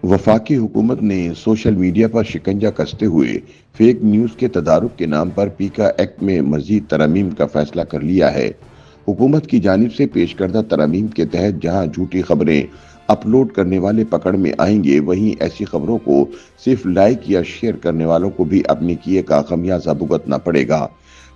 वफाकी हुकूमत ने सोशल मीडिया पर शिकंजा कसते हुए फेक न्यूज़ के तदारुक के नाम पर पीका एक्ट में मजीद तरमीम का फैसला कर लिया है। हुकूमत की जानिब से पेश करदा तरमीम के तहत जहां झूठी खबरें अपलोड करने वाले पकड़ में आएंगे, वहीं ऐसी खबरों को सिर्फ लाइक या शेयर करने वालों को भी अपने किए का खमियाजा भुगतना पड़ेगा।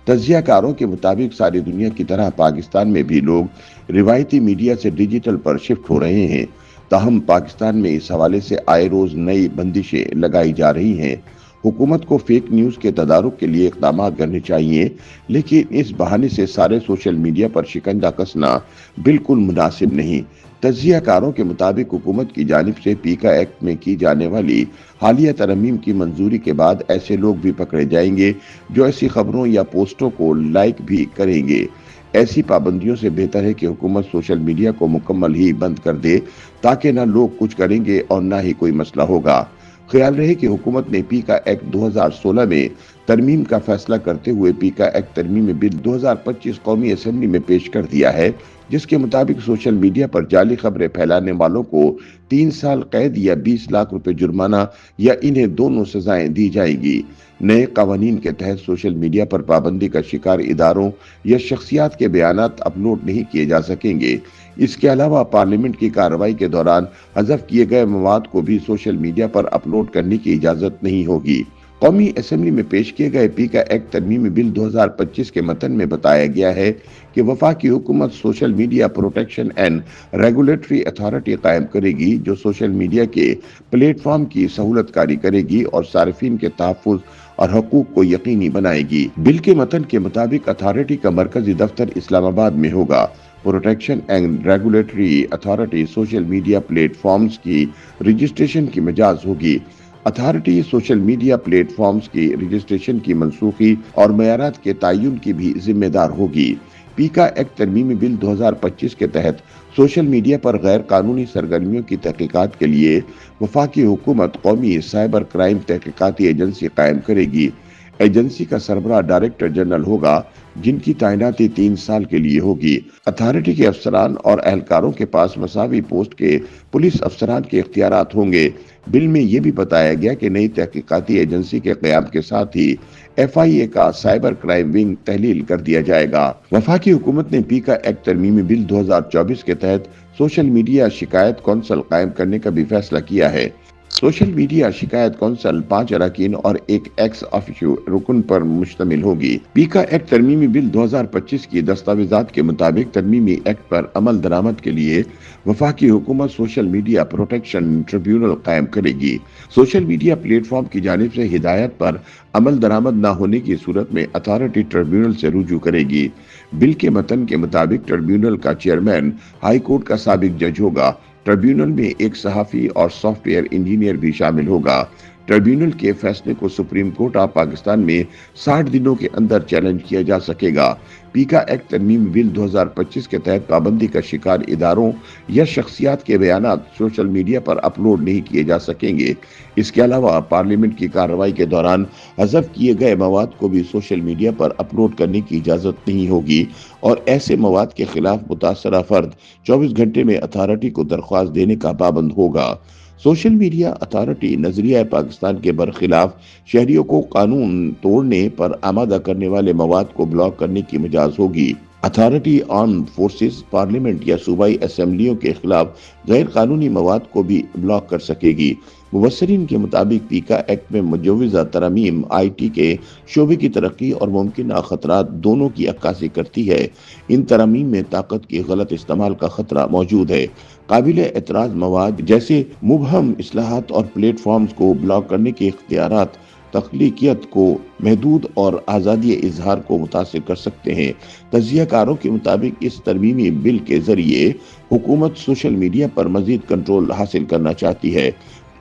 तज्जियाकारों के मुताबिक सारी दुनिया की तरह पाकिस्तान में भी लोग रिवायती मीडिया से डिजिटल पर शिफ्ट हो रहे हैं। ताहम पाकिस्तान में इस हवाले से आए रोज नई बंदिशें लगाई जा रही हैं। हुकूमत को फेक न्यूज़ के तदारुक के लिए इक़दाम करने चाहिए, लेकिन इस बहाने से सारे सोशल मीडिया पर शिकंजा कसना बिल्कुल मुनासिब नहीं। तज्जियाकारों के मुताबिक हुकूमत की जानिब से पीका एक्ट में की जाने वाली हालिया तरमीम की मंजूरी के बाद ऐसे लोग भी पकड़े जाएंगे जो ऐसी खबरों या पोस्टों को लाइक भी करेंगे। ऐसी पाबंदियों से बेहतर है कि हुकूमत सोशल मीडिया को मुकम्मल ही बंद कर दे, ताकि ना लोग कुछ करेंगे और ना ही कोई मसला होगा। ख्याल रहे कि हुकूमत ने पीका एक्ट 2016 में तरमीम का फैसला करते हुए पीका एक्ट तरमीम बिल 2025 कौमी असेंबली में पेश कर दिया है, जिसके मुताबिक सोशल मीडिया पर जाली खबरें फैलाने वालों को 3 साल कैद या 20 लाख रुपए जुर्माना या इन्हें दोनों सजाएं दी जाएगी। नए कवानीन के तहत सोशल मीडिया पर पाबंदी का शिकार इदारों या शख्सियात के बयानात अपलोड नहीं किए जा सकेंगे। इसके अलावा पार्लियामेंट की कार्रवाई के दौरान हज़फ किए गए मवाद को भी सोशल मीडिया पर अपलोड करने की इजाज़त नहीं होगी। कौमी असेंबली में पेश किए गए पीका एक्ट तरमीमी बिल 2025 के मतन में बताया गया है कि वफाकी हुकूमत social media protection and regulatory authority कायम करेगी, जो सोशल मीडिया के प्लेटफॉर्म की सहूलत कारी करेगी और सार्फिन के तहफ़्फ़ुज़ और हकूक को यकीनी बनाएगी। बिल के मतन के मुताबिक अथॉरिटी का मरकजी दफ्तर इस्लामाबाद में होगा। Protection and regulatory authority social media platforms की रजिस्ट्रेशन की मिजाज होगी। अथॉरिटी सोशल मीडिया प्लेटफॉर्म्स की रजिस्ट्रेशन की मनसूखी और मयारात के तयन की भी जिम्मेदार होगी। पीका एक्ट तरमीमी बिल 2025 के तहत सोशल मीडिया पर गैर कानूनी सरगर्मियों की तहकीकात के लिए वफाकी हुकूमत कौमी साइबर क्राइम तहकीकाती एजेंसी कायम करेगी। एजेंसी का सरबराह डायरेक्टर जनरल होगा, जिनकी तैनाती 3 साल के लिए होगी। अथॉरिटी के अफसरान और एहलकारों के पास मसावी पोस्ट के पुलिस अफसरान के इख्तियारात होंगे। बिल में यह भी बताया गया कि नई तहकीकाती एजेंसी के क़याम के साथ ही FIA का साइबर क्राइम विंग तहलील कर दिया जाएगा। वफाकी हुकूमत ने पीका एक्ट तरमीमी बिल 2024 के तहत सोशल मीडिया शिकायत कौंसल कायम करने का भी फैसला किया है। सोशल मीडिया शिकायत कौंसल 5 अरकान और एक एक्स ऑफिशियो रुकन पर मुश्तमिल होगी। पीका एक्ट तरमीमी बिल 2025 की दस्तावेजात के मुताबिक तरमीमी एक्ट पर अमल दरामद के लिए वफाकी हुकूमत सोशल मीडिया प्रोटेक्शन ट्रिब्यूनल कायम करेगी। सोशल मीडिया प्लेटफॉर्म की जानिब से हिदायत पर अमल दरामद न होने की सूरत में अथॉरिटी ट्रिब्यूनल से रुजू करेगी। बिल के मतन के मुताबिक ट्रिब्यूनल का चेयरमैन हाई कोर्ट का साबिक जज होगा। ट्रिब्यूनल में एक सहाफ़ी और सॉफ्टवेयर इंजीनियर भी शामिल होगा। ट्रिब्यूनल के फैसले को सुप्रीम कोर्ट ऑफ पाकिस्तान में 60 दिनों के अंदर चैलेंज किया जा सकेगा। पीका एक्ट तरमीम बिल 2025 के तहत पाबंदी का शिकार इदारों या शख्सियात के बयानात सोशल मीडिया पर अपलोड नहीं किए जा सकेंगे। इसके अलावा पार्लियामेंट की कार्रवाई के दौरान हज़फ किए गए मवाद को भी सोशल मीडिया पर अपलोड करने की इजाज़त नहीं होगी और ऐसे मवाद के खिलाफ मुतासरा फर्द 24 घंटे में अथॉरिटी को दरख्वास्त देने का पाबंद होगा। सोशल मीडिया अथॉरिटी नजरिया पाकिस्तान के बरखिलाफ शहरियों को कानून तोड़ने पर आमादा करने वाले मवाद को ब्लॉक करने की मिजाज होगी। अथॉरिटी आर्म फोर्सेस, पार्लियामेंट या सूबाई असम्बलियों के खिलाफ गैर कानूनी मवाद को भी ब्लॉक कर सकेगी। मुबसरीन के मुताबिक पीका एक्ट में मुजवज़ा तरमीम IT के शोबे की तरक्की और मुमकिन खतरात दोनों की अक्कासी करती है। इन तरमीम में ताकत की गलत इस्तेमाल का खतरा मौजूद है। काबिल एतराज़ मवाद जैसे मुबहम इस्लाहात और प्लेटफॉर्म्स को ब्लॉक करने के इख्तियारात तख्लीकियत को महदूद और आज़ादी इजहार को मुतासिर कर सकते हैं। तज्जियाकारों के मुताबिक इस तरमीमी बिल के जरिए हुकूमत सोशल मीडिया पर मजीद कंट्रोल हासिल करना चाहती है।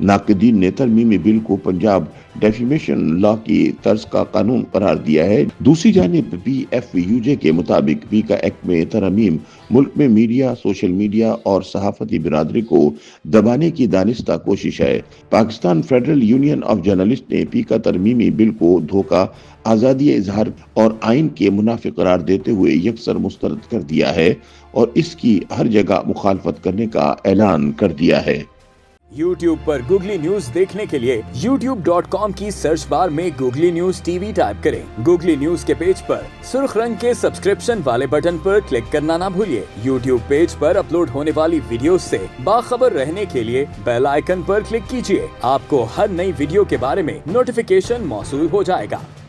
नाक़दीन ने तरमीमी बिल को पंजाब डेफिमेशन लॉ की तर्ज का कानून करार दिया है। दूसरी जानिब PFUJ के मुताबिक पीका एक्ट में तरमीम मुल्क में मीडिया, सोशल मीडिया और सहाफती बिरादरी को दबाने की दानिस्ता कोशिश है। Pakistan federal union of journalist ने पीका तरमीमी बिल को धोखा, आज़ादी इजहार और आइन के मुनाफिक करार देते हुए यकसर मुस्तरद कर दिया है और इसकी हर जगह मुखालफत करने का ऐलान कर दिया है। YouTube पर गूगली न्यूज देखने के लिए youtube.com की सर्च बार में गूगली न्यूज टीवी टाइप करें। गूगली न्यूज के पेज पर सुर्ख रंग के सब्सक्रिप्शन वाले बटन पर क्लिक करना ना भूलिए। YouTube पेज पर अपलोड होने वाली वीडियो से बाखबर रहने के लिए बेल आइकन पर क्लिक कीजिए। आपको हर नई वीडियो के बारे में नोटिफिकेशन मौसूल हो जाएगा।